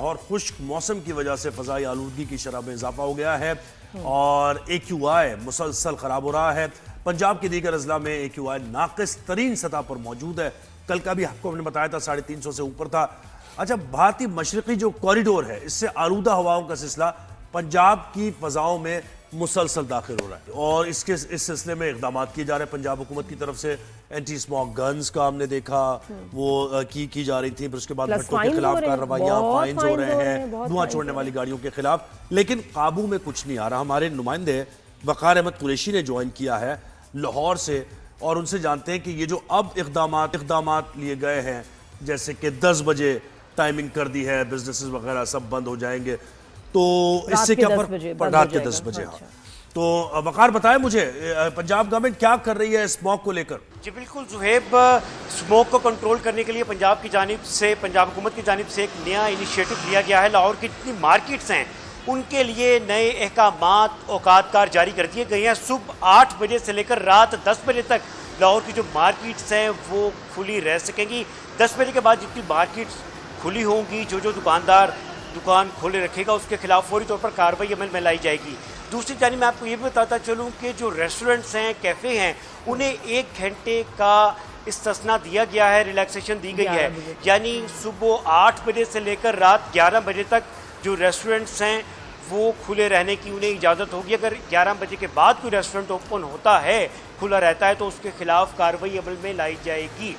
और खुश्क मौसम की वजह से फ़ज़ाई आलूदगी की शरह में इजाफा हो गया है और AQI मुसलसल ख़राब हो रहा है। पंजाब के दीगर अजला में AQI नाक़िस तरीन सतह पर मौजूद है। कल का भी आपको हमने बताया था 350 से ऊपर था। अच्छा, भारतीय मशरक़ी जो कॉरिडोर है, इससे आलूदा हवाओं का सिलसिला पंजाब की फ़ज़ाओं में मुसलसल दाखिल हो रहा है और इस सिलसिले में इक़दाम किए जा रहे हैं पंजाब हुकूमत की तरफ से। एंटी स्मोक गन्स का हमने देखा, वो की जा रही थी, फिर उसके बाद भट्टों के खिलाफ कार्रवाइयाँ, फाइन्स हो रहे हैं धुआं छोड़ने वाली गाड़ियों के खिलाफ, लेकिन काबू में कुछ नहीं आ रहा। हमारे नुमाइंदे वक़ार अहमद कुरैशी ने ज्वाइन किया है लाहौर से और उनसे जानते हैं कि ये जो अब इक़दाम लिए गए हैं, जैसे कि 10 बजे टाइमिंग कर दी है, बिजनेसेस वगैरह सब बंद हो जाएंगे, तो इससे क्या फर्क? रात के 10 बजे। हाँ, तो वकार बताएं मुझे, पंजाब गवर्नमेंट क्या कर रही है स्मोक को लेकर? जी बिल्कुल जुहेब, स्मोक को कंट्रोल करने के लिए पंजाब की जानिब से, पंजाब हुकूमत की जानिब से एक नया इनिशिएटिव लिया गया है। लाहौर की जितनी मार्केट्स हैं उनके लिए नए अहकामात औकातकार जारी कर दिए गए हैं। सुबह 8 बजे से लेकर रात 10 बजे तक लाहौर की जो मार्केट्स हैं वो खुली रह सकेंगी। 10 बजे के बाद जितनी मार्केट्स खुली होंगी, जो दुकानदार दुकान खोले रखेगा उसके खिलाफ फौरी तौर पर कार्रवाई अमल में लाई जाएगी। दूसरी जानिब मैं आपको ये भी बताता चलूँ कि जो रेस्टोरेंट्स हैं, कैफ़े हैं, उन्हें 1 घंटे का इस्तिस्ना दिया गया है, रिलैक्सेशन दी गई है। यानी सुबह 8 बजे से लेकर रात 11 बजे तक जो रेस्टोरेंट्स हैं वो खुले रहने की उन्हें इजाज़त होगी। अगर 11 बजे के बाद कोई रेस्टोरेंट ओपन होता है, खुला रहता है, तो उसके खिलाफ कार्रवाई अमल में लाई जाएगी।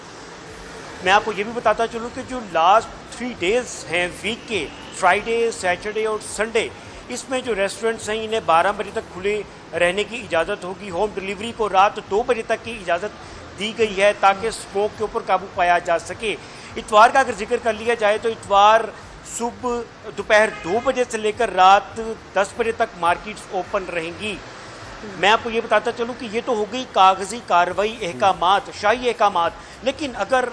मैं आपको ये भी बताता चलूँ कि जो लास्ट 3 डेज़ हैं वीक के, फ्राइडे, सैटरडे और संडे, इसमें जो रेस्टोरेंट्स हैं इन्हें 12 बजे तक खुले रहने की इजाज़त होगी। होम डिलीवरी को रात 2 बजे तक की इजाज़त दी गई है ताकि स्मोक के ऊपर काबू पाया जा सके। इतवार का अगर जिक्र कर लिया जाए तो इतवार सुबह दोपहर 2 बजे से लेकर रात 10 बजे तक मार्केट्स ओपन रहेंगी। मैं आपको ये बताता चलूँ कि ये तो हो गई कागजी कार्रवाई, अहकामात, शाही अहकामात, लेकिन अगर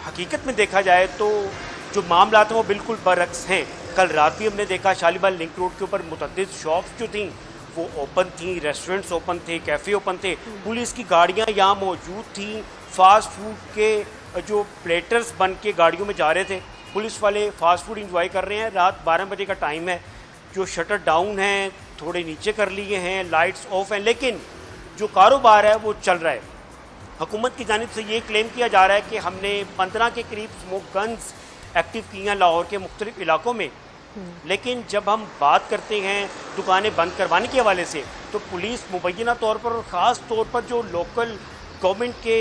हकीकत में देखा जाए तो जो मामला हैं वो बिल्कुल बरअक्स हैं। कल रात भी हमने देखा शालीमार लिंक रोड के ऊपर मुतअद्दिद शॉप्स जो थीं वो ओपन थी, रेस्टोरेंट्स ओपन थे, कैफ़े ओपन थे, पुलिस की गाड़ियां यहाँ मौजूद थीं, फास्ट फूड के जो प्लेटर्स बन के गाड़ियों में जा रहे थे, पुलिस वाले फास्ट फूड इंजॉय कर रहे हैं। रात 12 बजे का टाइम है, जो शटर डाउन हैं थोड़े नीचे कर लिए हैं, लाइट्स ऑफ हैं, लेकिन जो कारोबार है वो चल रहा है। हुकूमत की जानिब से ये क्लेम किया जा रहा है कि हमने 15 के करीब स्मोक गन्स एक्टिव की हैं लाहौर के मुख्तलिफ इलाकों में, लेकिन जब हम बात करते हैं दुकानें बंद करवाने के हवाले से, तो पुलिस मुबैना तौर पर और ख़ास तौर पर जो लोकल गवर्नमेंट के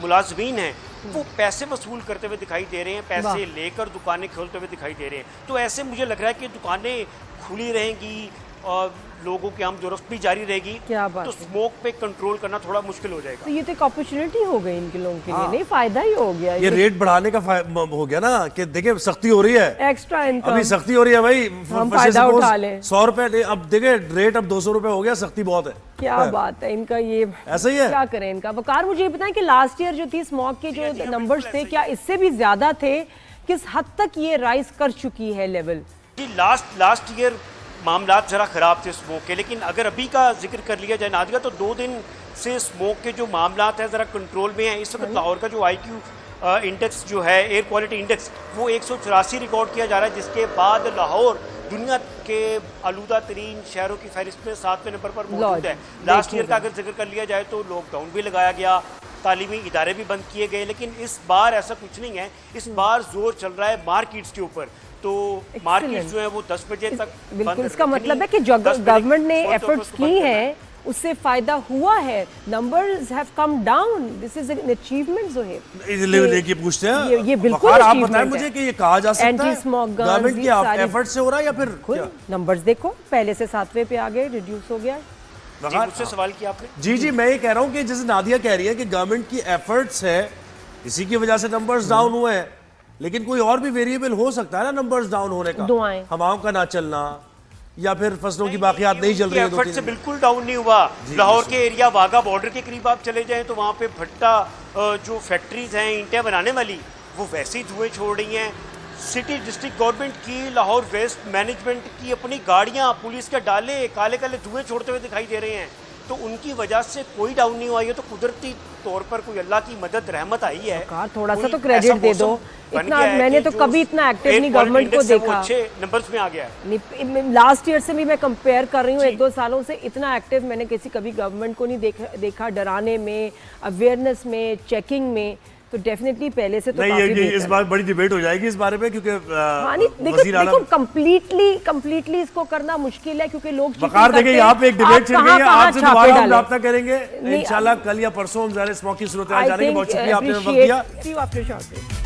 मुलाजमीन हैं वो पैसे वसूल करते हुए दिखाई दे रहे हैं, पैसे लेकर दुकानें खोलते हुए दिखाई दे रहे हैं। तो ऐसे मुझे लग रहा है कि दुकानें खुली रहेंगी और लोगों की आमदोरफ्त भी जारी रहेगी, तो स्मोक पे कंट्रोल करना थोड़ा मुश्किल हो जाएगा। तो ये तो एक अपॉर्चुनिटी हो गई इनके लोगों के लिए, नहीं फायदा ही हो गया। ये रेट बढ़ाने का हो गया ना कि देखिए सख्ती हो रही है, एक्स्ट्रा इनकम अभी सख्ती हो रही है भाई, हम फायदा उठा लें। 100 रुपए, अब देखिए रेट अब 200 रुपए हो गया, सख्ती बहुत है। क्या बात है इनका, ये ऐसा ही है, क्या करें इनका। वकार, मुझे बताएं कि लास्ट ईयर जो थी स्मोक के जो नंबर्स थे, क्या इससे भी ज्यादा थे? किस हद तक ये राइज कर चुकी है लेवल? जी लास्ट ईयर मामला ज़रा ख़राब थे स्मोक के, लेकिन अगर अभी का जिक्र कर लिया जाए नादिया, तो 2 दिन से स्मोक के जो मामला हैं ज़रा कंट्रोल में हैं। इस वक्त लाहौर का जो IQ इंडेक्स जो है, एयर क्वालिटी इंडेक्स, वो 184 रिकॉर्ड किया जा रहा है, जिसके बाद लाहौर दुनिया के आलूदा तरीन शहरों की फहरिस्त में 7वें नंबर पर मौजूद है। लास्ट ईयर का अगर जिक्र कर लिया जाए तो लॉकडाउन भी लगाया गया, तालीमी इदारे भी बंद किए गए, लेकिन इस बार ऐसा कुछ नहीं है। इस बार जोर चल रहा है मार्केट्स के ऊपर, तो मार्केट जो है वो 10 बजे तक बिल्कुल। इसका मतलब है कि जो गवर्नमेंट ने एफर्ट्स की हैं उससे फायदा हुआ है। Numbers have come down, this is an achievement. जो है ये पूछते हैं, ये बिल्कुल आप बताएं मुझे कि ये कहा जा सकता है एंटी स्मोक गवर्नमेंट की एफर्ट से हो रहा है या फिर नंबर्स देखो पहले से 7वें पे आ गए, रिड्यूस हो गया। मुझसे सवाल किया आपने। जी मैं ये कह रहा हूँ कि जैसे नादिया कह रही है कि गवर्नमेंट की एफर्ट्स है, इसी की वजह से नंबर्स डाउन हुए हैं, लेकिन कोई और भी वेरिएबल हो सकता है ना नंबर्स डाउन होने का, हवाओं का ना चलना या फिर फसलों की बाकियात नहीं चल रही है। एफर्ट से बिल्कुल डाउन नहीं हुआ। लाहौर के एरिया वाघा बॉर्डर के करीब आप चले जाएं तो वहाँ पे भट्टा जो फैक्ट्रीज हैं ईंटें बनाने वाली, वो वैसे ही धुएं छोड़ रही हैं। सिटी डिस्ट्रिक्ट गवर्नमेंट की, लाहौर वेस्ट मैनेजमेंट की अपनी गाड़ियाँ पुलिस के डाले काले काले धुएं छोड़ते हुए दिखाई दे रहे हैं। तो उनकी वजह से कोई डाउन नहीं हुआ। ये तो कुदरती तौर पर कोई अल्लाह की मदद रहमत आई है। सरकार थोड़ा सा कोई तो क्रेडिट ऐसा दे दो। मौसम बन इतना गया है मैंने कि तो जो कभी इतना एक्टिव एयर नहीं क्वालिटी गवर्नमेंट को इंडेक्स है वो देखा। अच्छे नंबर्स में आ गया है। लास्ट ईयर से भी मैं कंपेयर कर रही हूँ, 1-2 सालों से इतना एक्टिव मैंने कभी गवर्नमेंट को नहीं देखा डराने में, अवेयरनेस में, चेकिंग में। तो डेफिनेटली पहले से तो नहीं, काफी ये बेहतर इस बार बड़ी डिबेट हो जाएगी इस बारे में, क्योंकि हाँ नहीं, वज़ीर देखो आला कंप्लीटली इसको करना मुश्किल है क्योंकि लोग cheating वकार देखिए करते यहाँ हैं। पे एक डिबेट आप चल गई है। कहाँ आपसे छापे दोबारा हम डालें? रब्ता करेंगे नहीं, इंशाल्लाह कल या परसों हम ज़रा इस मौके सूरत हाल जानेंगे। बहुत शुक्रिया आपने वक्त दिया। appreciate you after a short break.